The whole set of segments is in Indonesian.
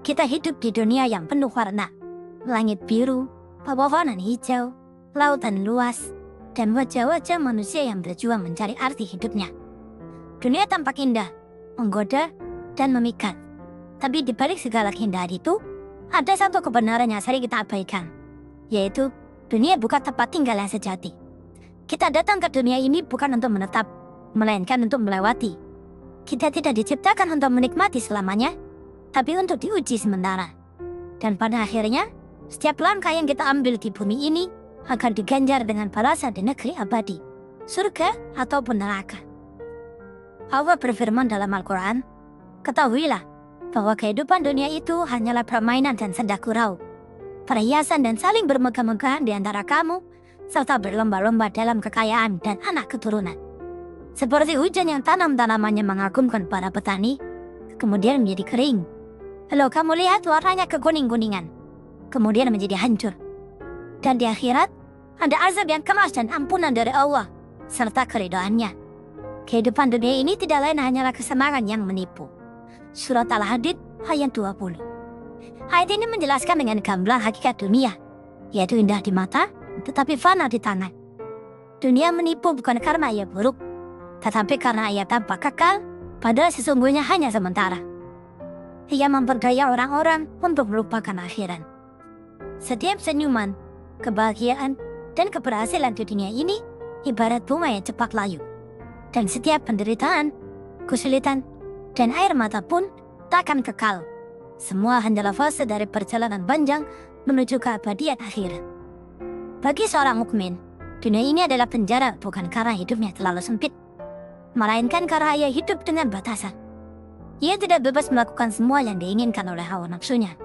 Kita hidup di dunia yang penuh warna. Langit biru, pepohonan hijau, lautan luas, dan wajah-wajah manusia yang berjuang mencari arti hidupnya. Dunia tampak indah, menggoda, dan memikat. Tapi di balik segala keindahan itu, ada satu kebenaran yang sering kita abaikan, yaitu dunia bukan tempat tinggal yang sejati. Kita datang ke dunia ini bukan untuk menetap, melainkan untuk melewati. Kita tidak diciptakan untuk menikmati selamanya, tapi untuk diuji sementara. Dan pada akhirnya, setiap langkah yang kita ambil di bumi ini akan diganjar dengan balasan di negeri abadi, surga ataupun neraka. Allah berfirman dalam Al-Quran, "Ketahuilah bahwa kehidupan dunia itu hanyalah permainan dan senda gurau, perhiasan dan saling bermegah-megahan di antara kamu, serta berlomba-lomba dalam kekayaan dan anak keturunan. Seperti hujan yang tanam-tanamannya mengagumkan para petani, kemudian menjadi kering. Lalu kamu lihat warnanya kekuning-kuningan, kemudian menjadi hancur. Dan di akhirat, ada azab yang keras dan ampunan dari Allah, serta keridhaannya." Kehidupan dunia ini tidak lain hanyalah kesenangan yang menipu. Surat Al-Hadid ayat 20. Ayat ini menjelaskan dengan gamblang hakikat dunia, yaitu indah di mata, tetapi fana di tangan. Dunia menipu bukan karena ia buruk, tetapi karena ia tampak kekal, padahal sesungguhnya hanya sementara. Ia memperdaya orang-orang untuk melupakan akhirat. Setiap senyuman, kebahagiaan, dan keberhasilan di dunia ini ibarat bunga yang cepat layu. Dan setiap penderitaan, kesulitan, dan air mata pun takkan kekal. Semua hanyalah fase dari perjalanan panjang menuju keabadian akhirat. Bagi seorang mukmin, dunia ini adalah penjara bukan karena hidupnya terlalu sempit, melainkan karena ia hidup dengan batasan. Ia tidak bebas melakukan semua yang diinginkan oleh hawa nafsunya.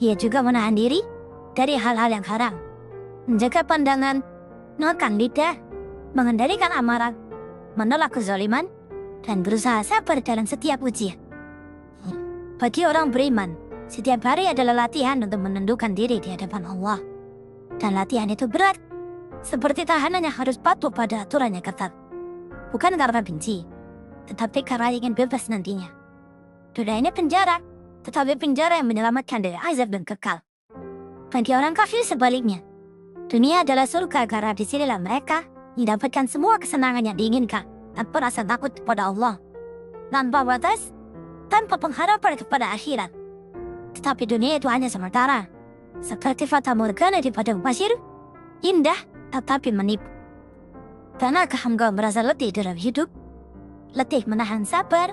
Ia juga menahan diri dari hal-hal yang haram, menjaga pandangan, menekan lidah, mengendalikan amarah, menolak kezaliman, dan berusaha sabar dalam setiap ujian. Bagi orang beriman, setiap hari adalah latihan untuk menundukkan diri di hadapan Allah. Dan latihan itu berat, seperti tahanan yang harus patuh pada aturan yang ketat. Bukan karena benci, tetapi karena ingin bebas nantinya. Dunia ini penjara, tetapi penjara yang menyelamatkan dari azab dan kekal. Bagi orang kafir sebaliknya, dunia adalah surga karena disinilah mereka mendapatkan semua kesenangan yang diinginkan tanpa rasa takut kepada Allah, tanpa batas, tanpa pengharapan kepada akhirat. Tetapi dunia itu hanya sementara, seperti fata morgana di padang pasir, indah tetapi menipu. Pernahkah engkau merasa letih dalam hidup? Letih menahan sabar,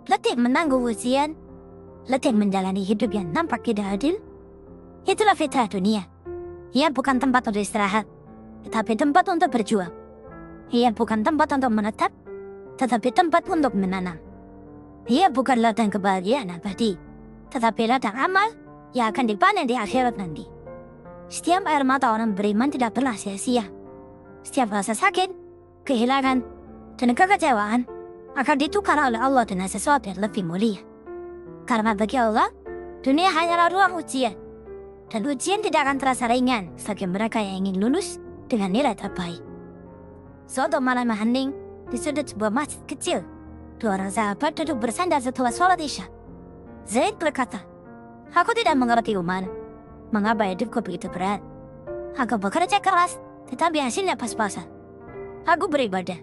letih menanggung ujian, letih menjalani hidup yang nampak tidak adil? Itulah fitrah dunia. Ia bukan tempat untuk istirahat, tetapi tempat untuk berjuang. Ia bukan tempat untuk menetap, tetapi tempat untuk menanam. Ia bukan ladang kebahagiaan abadi, tetapi ladang amal yang akan dipanen di akhirat nanti. Setiap air mata orang beriman tidak pernah sia-sia. Setiap rasa sakit, kehilangan, dan kekecewaan akan ditukar oleh Allah dengan sesuatu yang lebih mulia. Karena bagi Allah, dunia hanyalah ruang ujian, dan ujian tidak akan terasa ringan bagi mereka yang ingin lulus dengan nilai terbaik. Suatu malam hening, di sudut sebuah masjid kecil, dua orang sahabat duduk bersandar setelah sholat Isya. Zaid berkata, "Aku tidak mengerti Umar, mengapa hidupku begitu berat. Aku bekerja keras, tetapi hasilnya pas-pasan. Aku beribadah,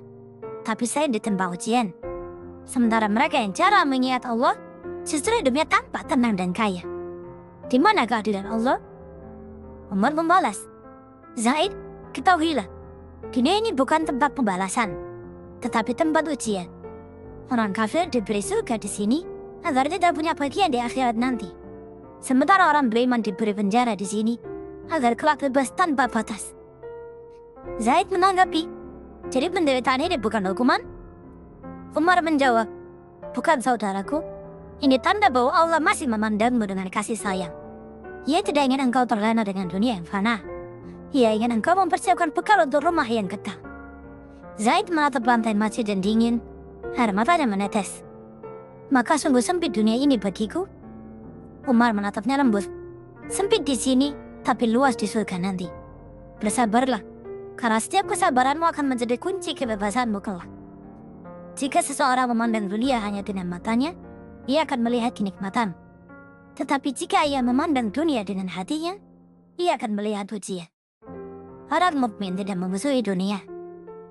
tapi saya ditempa ujian. Sementara mereka yang jarang mengingat Allah, justru hidupnya tampak tenang dan kaya. Di mana keadilan Allah?" Umar membalas, "Zaid, ketahuilah, dunia ini bukan tempat pembalasan, tetapi tempat ujian. Orang kafir diberi surga di sini agar tidak punya bagian di akhirat nanti. Sementara orang beriman diberi penjara di sini agar kelak bebas tanpa batas." Zaid menanggapi, "Jadi penderitaan ini bukan hukuman?" Umar menjawab, "Bukan saudaraku, ini tanda bahwa Allah masih memandangmu dengan kasih sayang. Ia tidak ingin engkau terlena dengan dunia yang fana. Ia ingin engkau mempersiapkan bekal untuk rumah yang kekal." Zaid menatap lantai masjid dan dingin, air matanya menetes. "Maka sungguh sempit dunia ini bagiku?" Umar menatapnya lembut, "Sempit di sini, tapi luas di surga nanti. Bersabarlah, Karena setiap kesabaranmu akan menjadi kunci kebebasanmu kelak. Jika seseorang memandang dunia hanya dengan matanya, ia akan melihat kenikmatan. Tetapi jika ia memandang dunia dengan hatinya, ia akan melihat ujian. Orang mukmin tidak memusuhi dunia,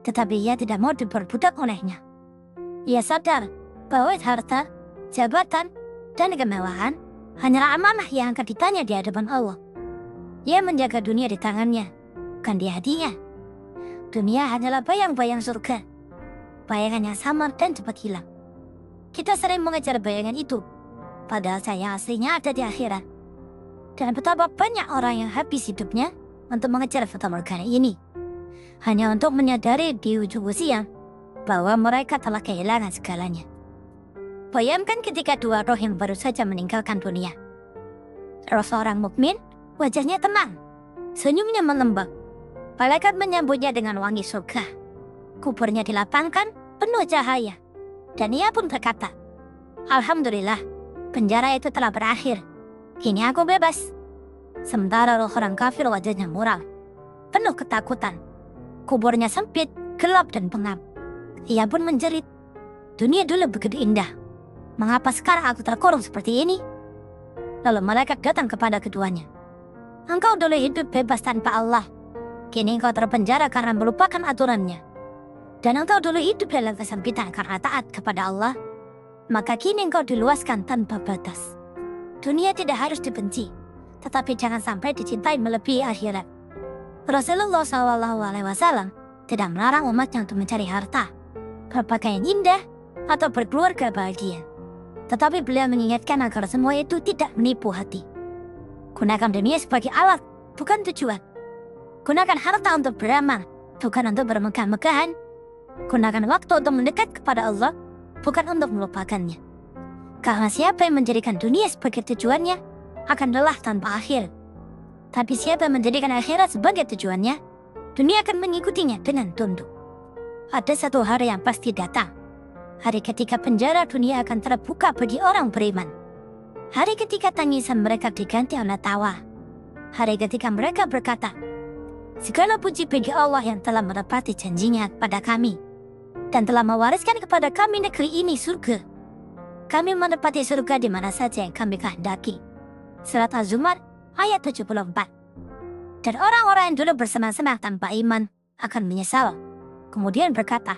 tetapi ia tidak mau diperbudak olehnya. Ia sadar bahwa harta, jabatan, dan kemewahan hanyalah amanah yang akan ditanya di hadapan Allah. Ia menjaga dunia di tangannya, bukan di hatinya. Dunia hanyalah bayang-bayang surga, bayangan yang samar dan cepat hilang. Kita sering mengejar bayangan itu, padahal saya aslinya ada di akhirat. Dan betapa banyak orang yang habis hidupnya untuk mengejar fatamorgana ini, hanya untuk menyadari di ujung usia bahwa mereka telah kehilangan segalanya. Bayangkan ketika dua roh yang baru saja meninggalkan dunia. Roh seorang mukmin, wajahnya tenang, senyumnya melembab. Malaikat menyambutnya dengan wangi surga. Kuburnya dilapangkan, penuh cahaya. Dan ia pun berkata, "Alhamdulillah, penjara itu telah berakhir. Kini aku bebas." Sementara roh orang kafir wajahnya muram, penuh ketakutan. Kuburnya sempit, gelap dan pengap. Ia pun menjerit, "Dunia dulu begitu indah. Mengapa sekarang aku terkurung seperti ini?" Lalu malaikat datang kepada keduanya. "Engkau dulu hidup bebas tanpa Allah. Kini engkau terpenjara karena melupakan aturannya. Dan engkau dulu hidup dalam kesempitan karena taat kepada Allah. Maka kini engkau diluaskan tanpa batas. Dunia tidak harus dibenci, tetapi jangan sampai dicintai melebihi akhirat." Rasulullah SAW tidak melarang umatnya untuk mencari harta, berpakaian indah, atau berkeluarga bahagia. Tetapi beliau mengingatkan agar semua itu tidak menipu hati. Gunakan dunia sebagai alat, bukan tujuan. Gunakan harta untuk beramal, bukan untuk bermegah-megahan. Gunakan waktu untuk mendekat kepada Allah, bukan untuk melupakannya. Karena siapa yang menjadikan dunia sebagai tujuannya, akan lelah tanpa akhir. Tapi siapa yang menjadikan akhirat sebagai tujuannya, dunia akan mengikutinya dengan tunduk. Ada satu hari yang pasti datang. Hari ketika penjara dunia akan terbuka bagi orang beriman. Hari ketika tangisan mereka diganti oleh tawa. Hari ketika mereka berkata, "Segala puji bagi Allah yang telah menepati janjinya kepada kami dan telah mewariskan kepada kami negeri ini surga. Kami menepati surga di mana saja yang kami kehendaki." Surat Az-Zumar ayat 74. Dan orang-orang yang dulu bersenang-senang tanpa iman akan menyesal, kemudian berkata,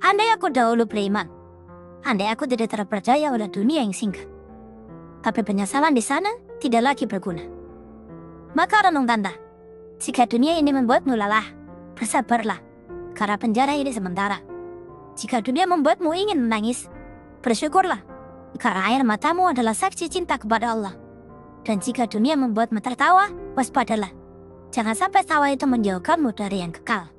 "Andai aku dahulu beriman, andai aku tidak terpercaya oleh dunia yang singkat." Tapi penyesalan di sana tidak lagi berguna. Maka renung tanda, jika dunia ini membuatmu lelah, bersabarlah, karena penjara ini sementara. Jika dunia membuatmu ingin menangis, bersyukurlah, karena air matamu adalah saksi cinta kepada Allah. Dan jika dunia membuatmu tertawa, waspadalah, jangan sampai tawa itu menjauhkanmu dari yang kekal.